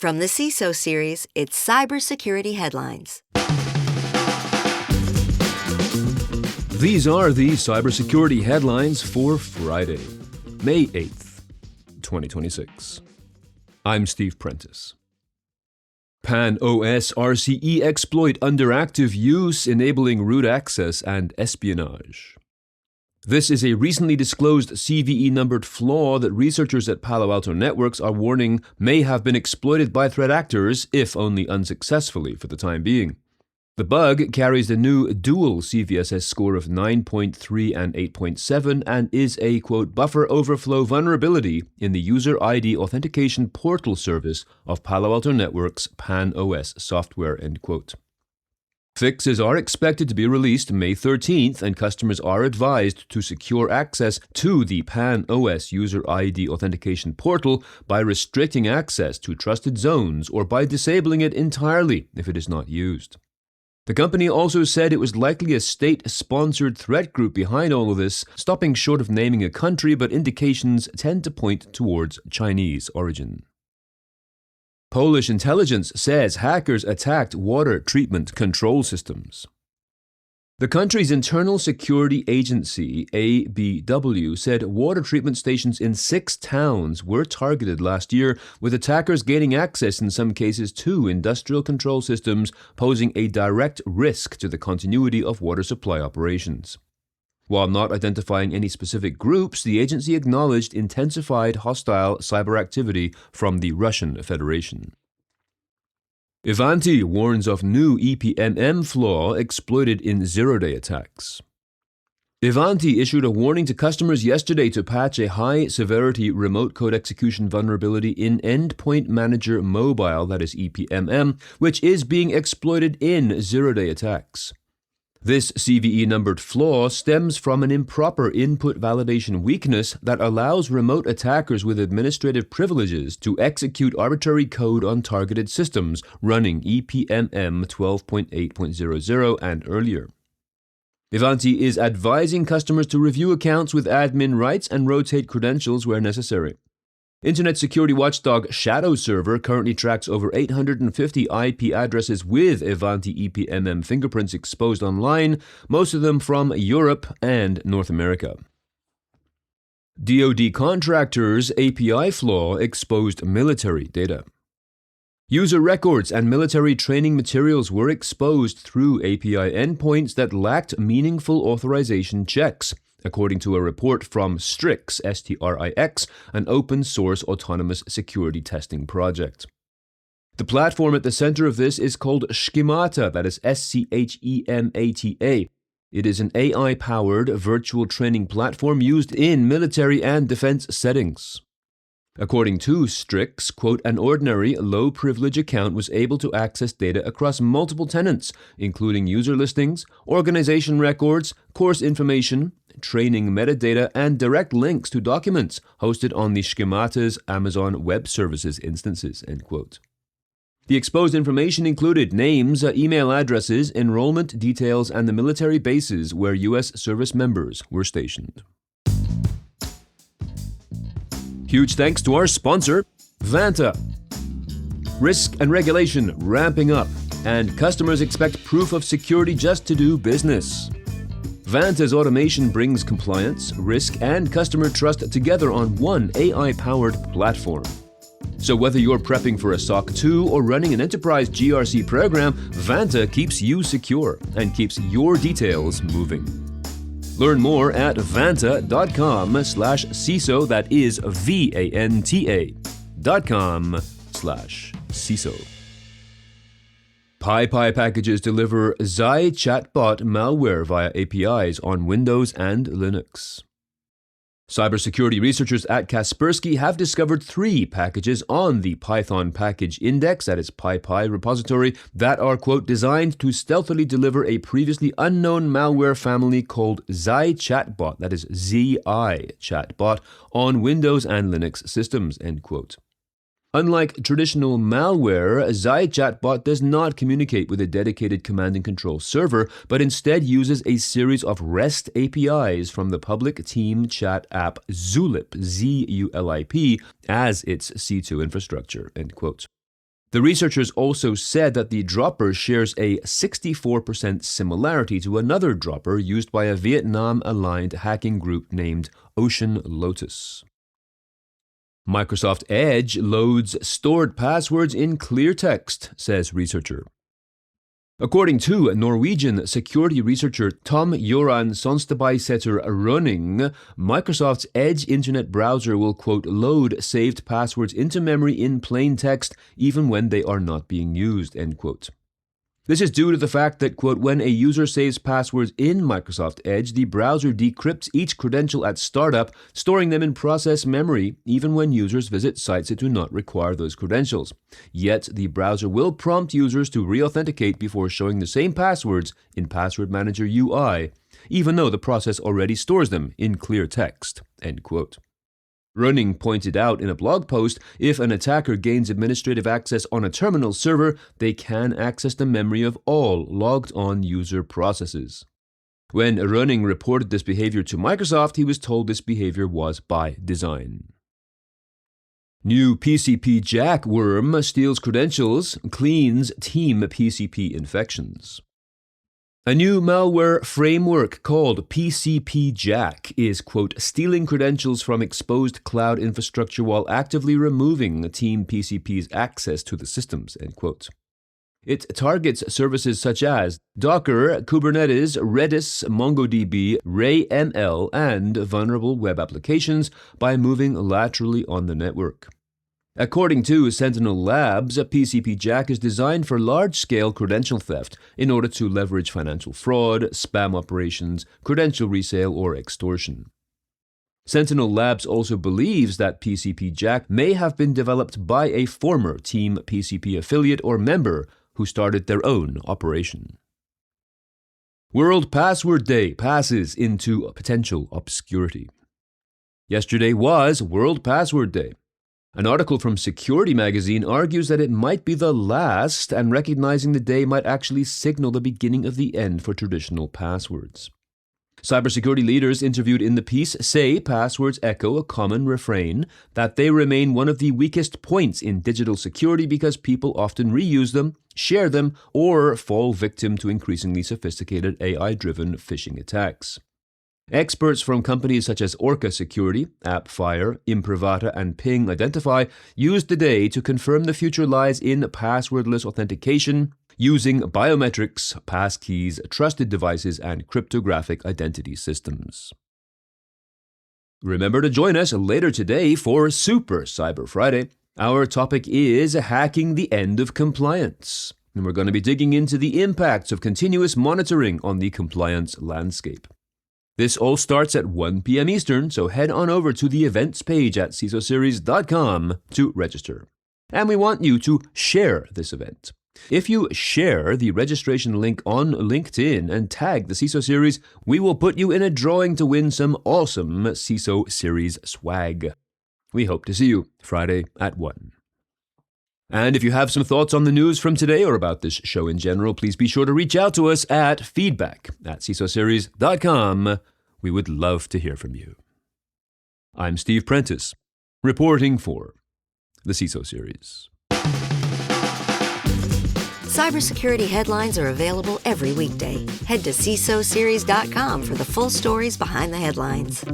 From the CISO series, it's Cybersecurity Headlines. These are the cybersecurity headlines for Friday, May 8th, 2026. I'm Steve Prentice. Pan-OS RCE exploit under active use, enabling root access and espionage. This is a recently disclosed CVE-numbered flaw that researchers at Palo Alto Networks are warning may have been exploited by threat actors, if only unsuccessfully for the time being. The bug carries the new dual CVSS score of 9.3 and 8.7 and is a, quote, buffer overflow vulnerability in the user ID authentication portal service of Palo Alto Networks' Pan-OS software, end quote. Fixes are expected to be released May 13th, and customers are advised to secure access to the Pan-OS user ID authentication portal by restricting access to trusted zones or by disabling it entirely if it is not used. The company also said it was likely a state-sponsored threat group behind all of this, stopping short of naming a country, but indications tend to point towards Chinese origin. Polish intelligence says hackers attacked water treatment control systems. The country's internal security agency, ABW, said water treatment stations in 6 towns were targeted last year, with attackers gaining access in some cases to industrial control systems, posing a direct risk to the continuity of water supply operations. While not identifying any specific groups, the agency acknowledged intensified hostile cyber activity from the Russian Federation. Ivanti warns of new EPMM flaw exploited in zero-day attacks. Ivanti issued a warning to customers yesterday to patch a high-severity remote code execution vulnerability in Endpoint Manager Mobile, that is EPMM, which is being exploited in zero-day attacks. This CVE-numbered flaw stems from an improper input validation weakness that allows remote attackers with administrative privileges to execute arbitrary code on targeted systems running EPMM 12.8.00 and earlier. Ivanti is advising customers to review accounts with admin rights and rotate credentials where necessary. Internet security watchdog Shadow Server currently tracks over 850 IP addresses with Ivanti EPMM fingerprints exposed online, most of them from Europe and North America. DoD contractors' API flaw exposed military data. User records and military training materials were exposed through API endpoints that lacked meaningful authorization checks, according to a report from Strix, STRIX, an open-source autonomous security testing project. The platform at the center of this is called Schemata, that is SCHEMATA. It is an AI-powered virtual training platform used in military and defense settings. According to Strix, quote, an ordinary low-privilege account was able to access data across multiple tenants, including user listings, organization records, course information, training metadata, and direct links to documents hosted on the Schemata's Amazon Web Services instances, end quote. The exposed information included names, email addresses, enrollment details, and the military bases where U.S. service members were stationed. Huge thanks to our sponsor, Vanta. Risk and regulation ramping up, and customers expect proof of security just to do business. Vanta's automation brings compliance, risk, and customer trust together on one AI-powered platform. So whether you're prepping for a SOC 2 or running an enterprise GRC program, Vanta keeps you secure and keeps your details moving. Learn more at vanta.com/CISO, that is VANTA.com/CISO. PyPy packages deliver Xi chatbot malware via APIs on Windows and Linux. Cybersecurity researchers at Kaspersky have discovered 3 packages on the Python package index, that is PyPy repository, that are, quote, designed to stealthily deliver a previously unknown malware family called Xi chatbot, that is ZI chatbot, on Windows and Linux systems, end quote. Unlike traditional malware, Xi chatbot does not communicate with a dedicated command and control server, but instead uses a series of REST APIs from the public team chat app Zulip, Z-U-L-I-P, as its C2 infrastructure, end quote. The researchers also said that the dropper shares a 64% similarity to another dropper used by a Vietnam-aligned hacking group named Ocean Lotus. Microsoft Edge loads stored passwords in clear text, says researcher. According to Norwegian security researcher Tom Joran Sonstebysæter Rønning, Microsoft's Edge internet browser will, quote, load saved passwords into memory in plain text even when they are not being used, end quote. This is due to the fact that, quote, when a user saves passwords in Microsoft Edge, the browser decrypts each credential at startup, storing them in process memory, even when users visit sites that do not require those credentials. Yet, the browser will prompt users to re-authenticate before showing the same passwords in Password Manager UI, even though the process already stores them in clear text, end quote. Rønning pointed out in a blog post, if an attacker gains administrative access on a terminal server, they can access the memory of all logged-on user processes. When Rønning reported this behavior to Microsoft, he was told this behavior was by design. New PCP Jack worm steals credentials, cleans team PCP infections. A new malware framework called PCP Jack is, quote, stealing credentials from exposed cloud infrastructure while actively removing Team PCP's access to the systems, end quote. It targets services such as Docker, Kubernetes, Redis, MongoDB, RayML, and vulnerable web applications by moving laterally on the network. According to Sentinel Labs, PCP Jack is designed for large-scale credential theft in order to leverage financial fraud, spam operations, credential resale, or extortion. Sentinel Labs also believes that PCP Jack may have been developed by a former Team PCP affiliate or member who started their own operation. World Password Day passes into potential obscurity. Yesterday was World Password Day. An article from Security Magazine argues that it might be the last, and recognizing the day might actually signal the beginning of the end for traditional passwords. Cybersecurity leaders interviewed in the piece say passwords echo a common refrain that they remain one of the weakest points in digital security because people often reuse them, share them, or fall victim to increasingly sophisticated AI-driven phishing attacks. Experts from companies such as Orca Security, AppFire, Imprivata, and Ping Identify used the day to confirm the future lies in passwordless authentication using biometrics, passkeys, trusted devices, and cryptographic identity systems. Remember to join us later today for Super Cyber Friday. Our topic is hacking the end of compliance, and we're going to be digging into the impacts of continuous monitoring on the compliance landscape. This all starts at 1 p.m. Eastern, so head on over to the events page at cisoseries.com to register. And we want you to share this event. If you share the registration link on LinkedIn and tag the CISO Series, we will put you in a drawing to win some awesome CISO Series swag. We hope to see you Friday at 1. And if you have some thoughts on the news from today or about this show in general, please be sure to reach out to us at feedback@cisoseries.com. We would love to hear from you. I'm Steve Prentice, reporting for the CISO Series. Cybersecurity headlines are available every weekday. Head to cisoseries.com for the full stories behind the headlines.